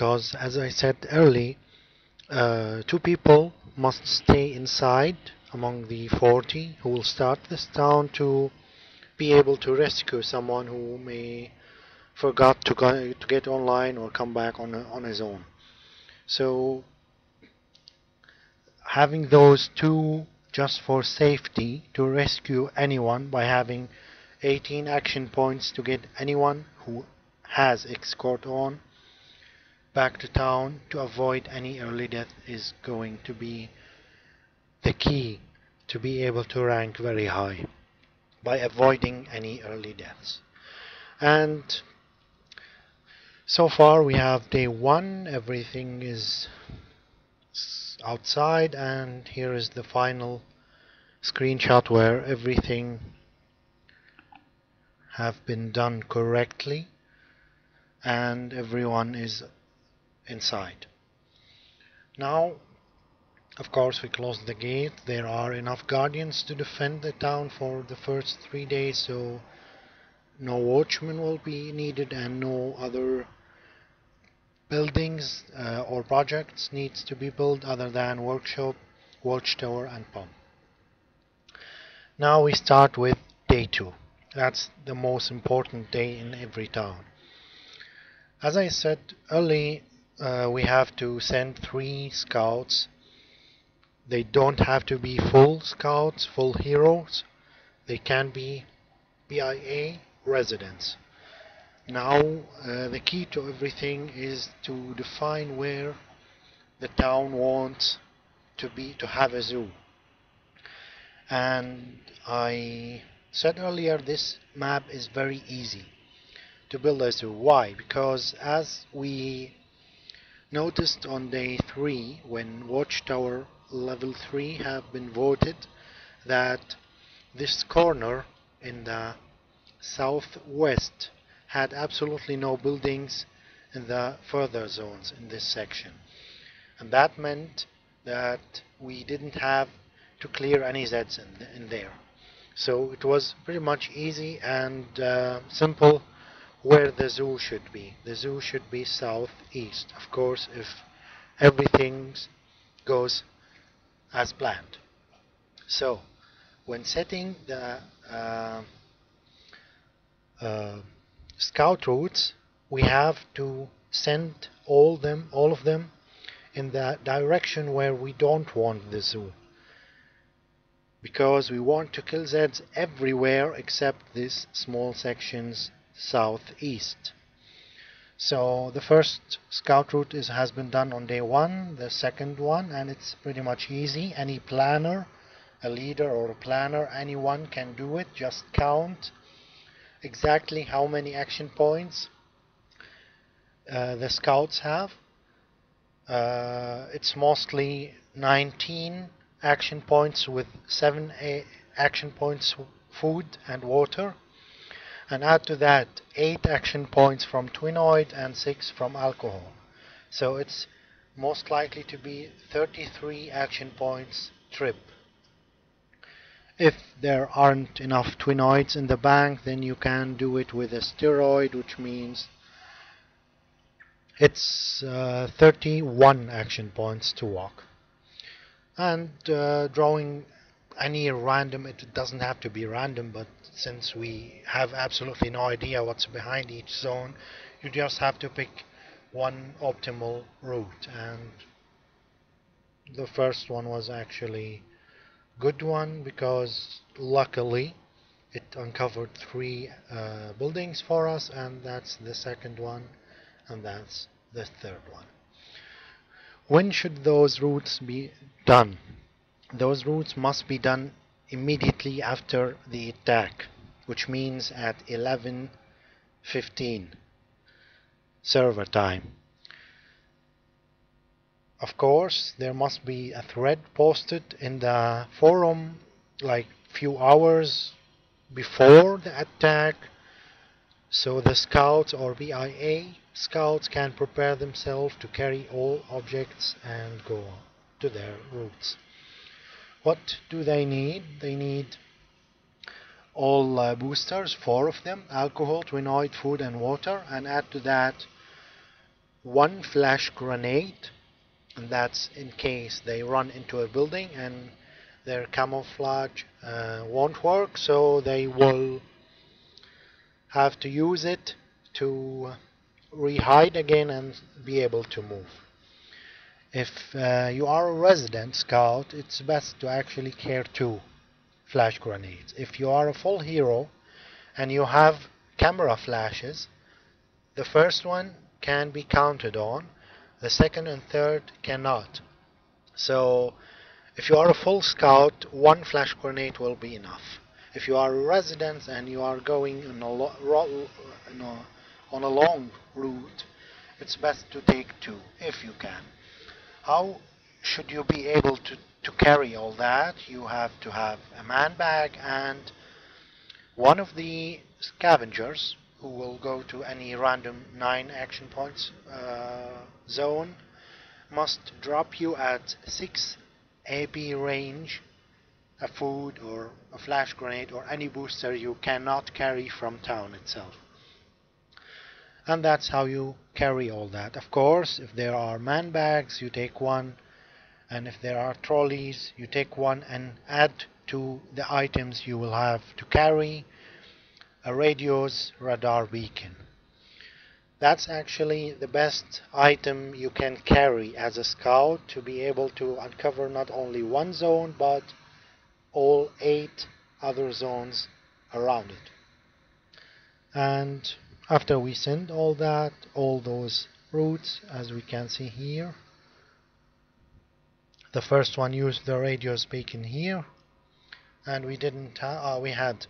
because, as I said early, two people must stay inside among the 40 who will start this town to be able to rescue someone who may forgot to get online or come back on his own. So having those two just for safety to rescue anyone by having 18 action points to get anyone who has escort on back to town to avoid any early death is going to be the key to be able to rank very high by avoiding any early deaths. And so far we have day 1, everything is outside, and here is the final screenshot where everything have been done correctly and everyone is inside. Now, of course, we closed the gate. There are enough guardians to defend the town for the first 3 days, so no watchmen will be needed and no other buildings or projects needs to be built other than workshop, watchtower and pump. Now we start with day 2. That's the most important day in every town. As I said early, we have to send 3 scouts. They don't have to be full scouts, full heroes. They can be BIA residents. Now, the key to everything is to define where the town wants to have a zoo. And I said earlier, this map is very easy to build a zoo. Why? Because as we noticed on day 3, when Watchtower level 3 have been voted, that this corner in the southwest had absolutely no buildings in the further zones in this section. And that meant that we didn't have to clear any Zs in there. So it was pretty much easy and simple where the zoo should be. The zoo should be southeast, of course, if everything goes as planned. So when setting the scout routes, we have to send all of them in the direction where we don't want the zoo, because we want to kill Zeds everywhere except these small sections southeast. So the first scout route has been done on day 1, the second one, and it's pretty much easy. Any planner, a leader or a planner, anyone can do it. Just count exactly how many action points the scouts have. It's mostly 19 action points with 7 action points food and water, and add to that 8 action points from Die2nite and 6 from alcohol. So it's most likely to be 33 action points trip. If there aren't enough Die2nites in the bank, then you can do it with a steroid, which means it's 31 action points to walk. And drawing any random, it doesn't have to be random, but since we have absolutely no idea what's behind each zone, you just have to pick one optimal route. And the first one was actually good one, because luckily it uncovered 3 buildings for us, and that's the second one, and that's the third one. When should those routes be done? Those routes must be done immediately after the attack, which means at 11:15 server time. Of course, there must be a thread posted in the forum like few hours before the attack, so the scouts or BIA scouts can prepare themselves to carry all objects and go to their routes. What do they need? They need all boosters, 4 of them, alcohol, Die2nite, food and water, and add to that one flash grenade, and that's in case they run into a building and their camouflage won't work, so they will have to use it to re-hide again and be able to move. If you are a resident scout, it's best to actually carry two flash grenades. If you are a full hero and you have camera flashes, the first one can be counted on, the second and third cannot. So if you are a full scout, one flash grenade will be enough. If you are a resident and you are going on a long route, it's best to take two if you can. How should you be able to carry all that? You have to have a man bag, and one of the scavengers who will go to any random 9 action points zone must drop you at 6 AP range a food or a flash grenade or any booster you cannot carry from town itself. And that's how you carry all that. Of course, if there are man bags, you take one, and if there are trolleys, you take one and add to the items you will have to carry a radio's radar beacon. That's actually the best item you can carry as a scout to be able to uncover not only one zone but all 8 other zones around it. And after we send all those routes, as we can see here, the first one used the radio's beacon here, and we didn't. We had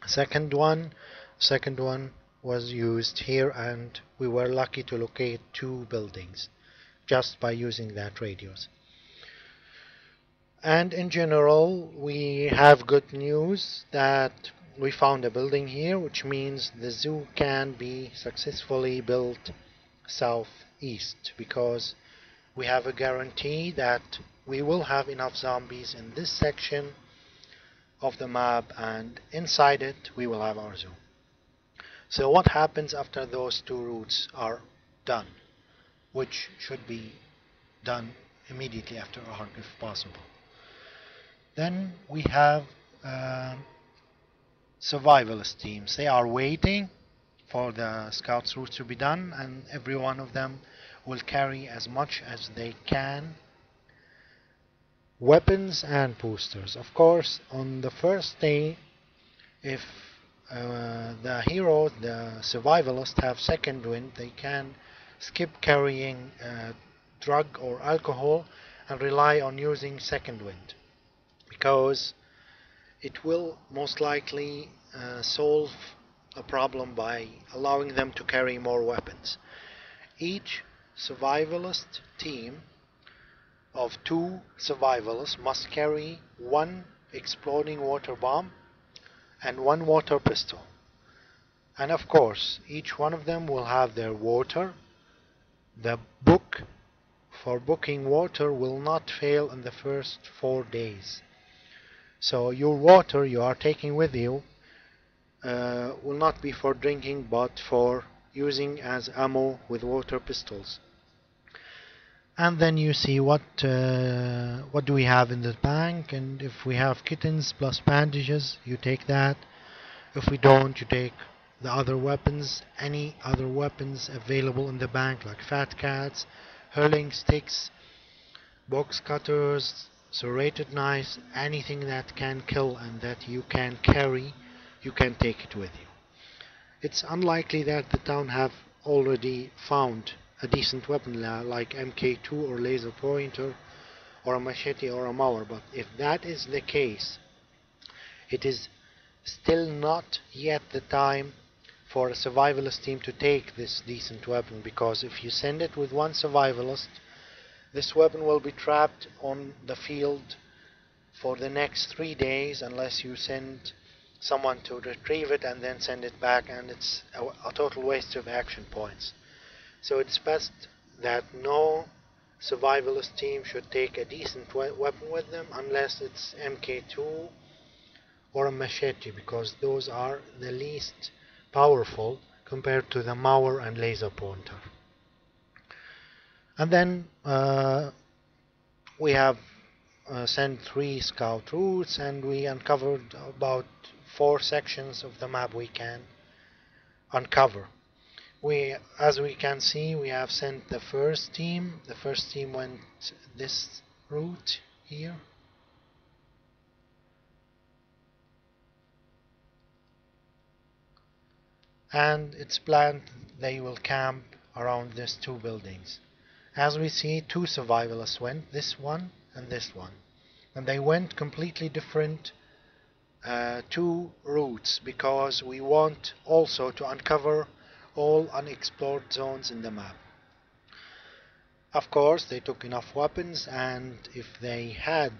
second one. Second one was used here, and we were lucky to locate 2 buildings just by using that radios. And in general, we have good news that we found a building here, which means the zoo can be successfully built southeast, because we have a guarantee that we will have enough zombies in this section of the map, and inside it we will have our zoo. So what happens after those 2 routes are done, which should be done immediately after ARC if possible? Then we have survivalist teams. They are waiting for the scouts route to be done, and every one of them will carry as much as they can weapons and boosters. Of course, on the first day, if the heroes, the survivalists, have second wind, they can skip carrying drug or alcohol and rely on using second wind, because it will most likely solve a problem by allowing them to carry more weapons. Each survivalist team of 2 survivalists must carry 1 exploding water bomb and 1 water pistol. And of course, each one of them will have their water. The book for booking water will not fail in the first 4 days. So your water you are taking with you will not be for drinking but for using as ammo with water pistols. And then you see what do we have in the bank, and if we have kittens plus bandages, you take that. If we don't, you take the other weapons, any other weapons available in the bank, like fat cats, hurling sticks, box cutters, serrated knives, anything that can kill and that you can carry, you can take it with you. It's unlikely that the town have already found a decent weapon like MK2 or laser pointer or a machete or a mower, but if that is the case, it is still not yet the time for a survivalist team to take this decent weapon, because if you send it with 1 survivalist, this weapon will be trapped on the field for the next 3 days unless you send someone to retrieve it and then send it back, and it's a total waste of action points. So it's best that no survivalist team should take a decent weapon with them unless it's MK2 or a machete, because those are the least powerful compared to the mower and laser pointer. And then we have sent 3 scout routes, and we uncovered about 4 sections of the map we can uncover. As we can see, we have sent the first team. The first team went this route here. And it's planned they will camp around these 2 buildings. As we see, 2 survivalists went, this one and this one. And they went completely different 2 routes, because we want also to uncover all unexplored zones in the map. Of course, they took enough weapons, and if they had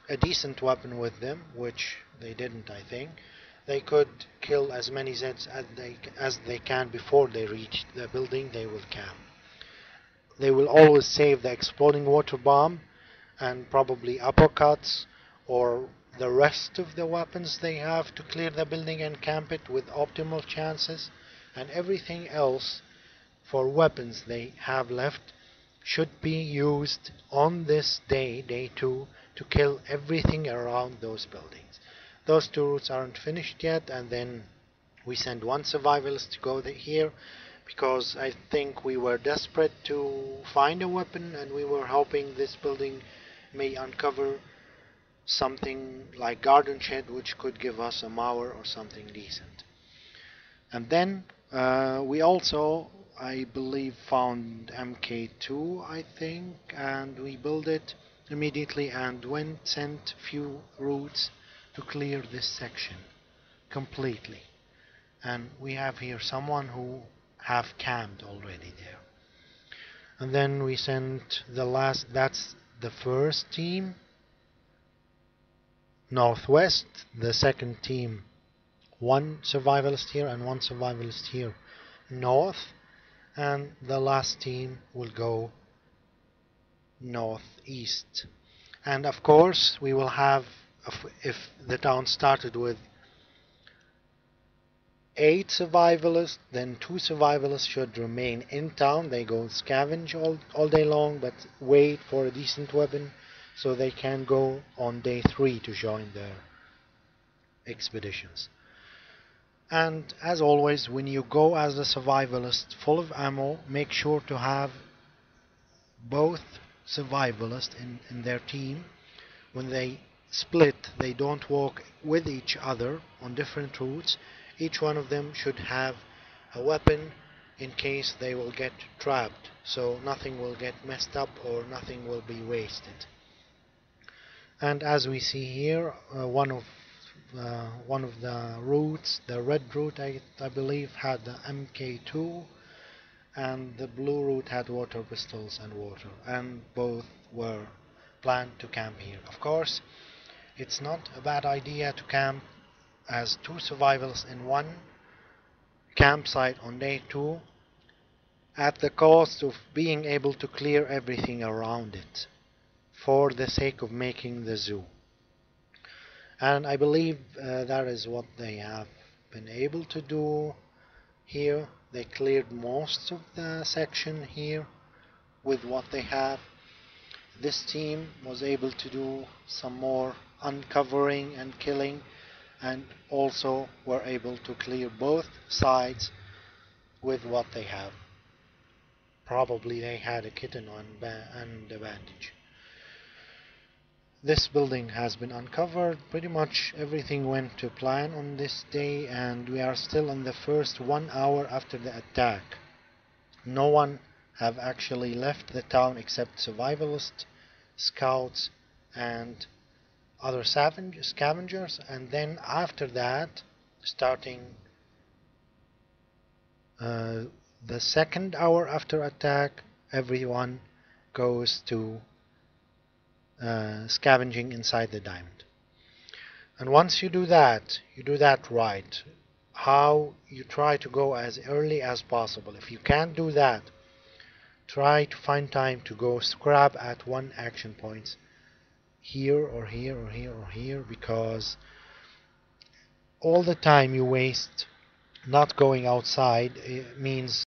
a decent weapon with them, which they didn't, I think, they could kill as many Zeds as they can before they reach the building they will camp. They will always save the exploding water bomb and probably uppercuts or the rest of the weapons they have to clear the building and camp it with optimal chances, and everything else for weapons they have left should be used on this day, day 2, to kill everything around those buildings. Those 2 routes aren't finished yet, and then we send 1 survivalist to go here, because I think we were desperate to find a weapon, and we were hoping this building may uncover something like garden shed, which could give us a mower or something decent. And then we also, I believe, found MK2, I think, and we built it immediately and sent few routes to clear this section completely. And we have here someone who have camped already there. And then we sent that's the first team northwest, the second team 1 survivalist here and 1 survivalist here north, and the last team will go northeast. And of course we will have, if the town started with 8 survivalists, then 2 survivalists should remain in town. They go scavenge all day long, but wait for a decent weapon so they can go on day 3 to join their expeditions. And as always, when you go as a survivalist full of ammo, make sure to have both survivalists in their team. When they split, they don't walk with each other on different routes. Each one of them should have a weapon in case they will get trapped, so nothing will get messed up or nothing will be wasted. And as we see here, one of the routes, the red route I believe, had the MK2, and the blue route had water pistols and water, and both were planned to camp here. Of course, it's not a bad idea to camp as 2 survivals in one campsite on day 2, at the cost of being able to clear everything around it, for the sake of making the zoo. And I believe that is what they have been able to do here. They cleared most of the section here with what they have. This team was able to do some more uncovering and killing, and also were able to clear both sides with what they have. Probably they had a kitten and a bandage. This building has been uncovered. Pretty much everything went to plan on this day, and we are still in the first 1 hour after the attack. No one have actually left the town except survivalists, scouts, and other scavengers. And then after that, starting the second hour after attack, everyone goes to scavenging inside the diamond. And once you do that right. How you try to go as early as possible. If you can't do that, try to find time to go scrap at 1 action points, here or here or here or here, because all the time you waste not going outside, it means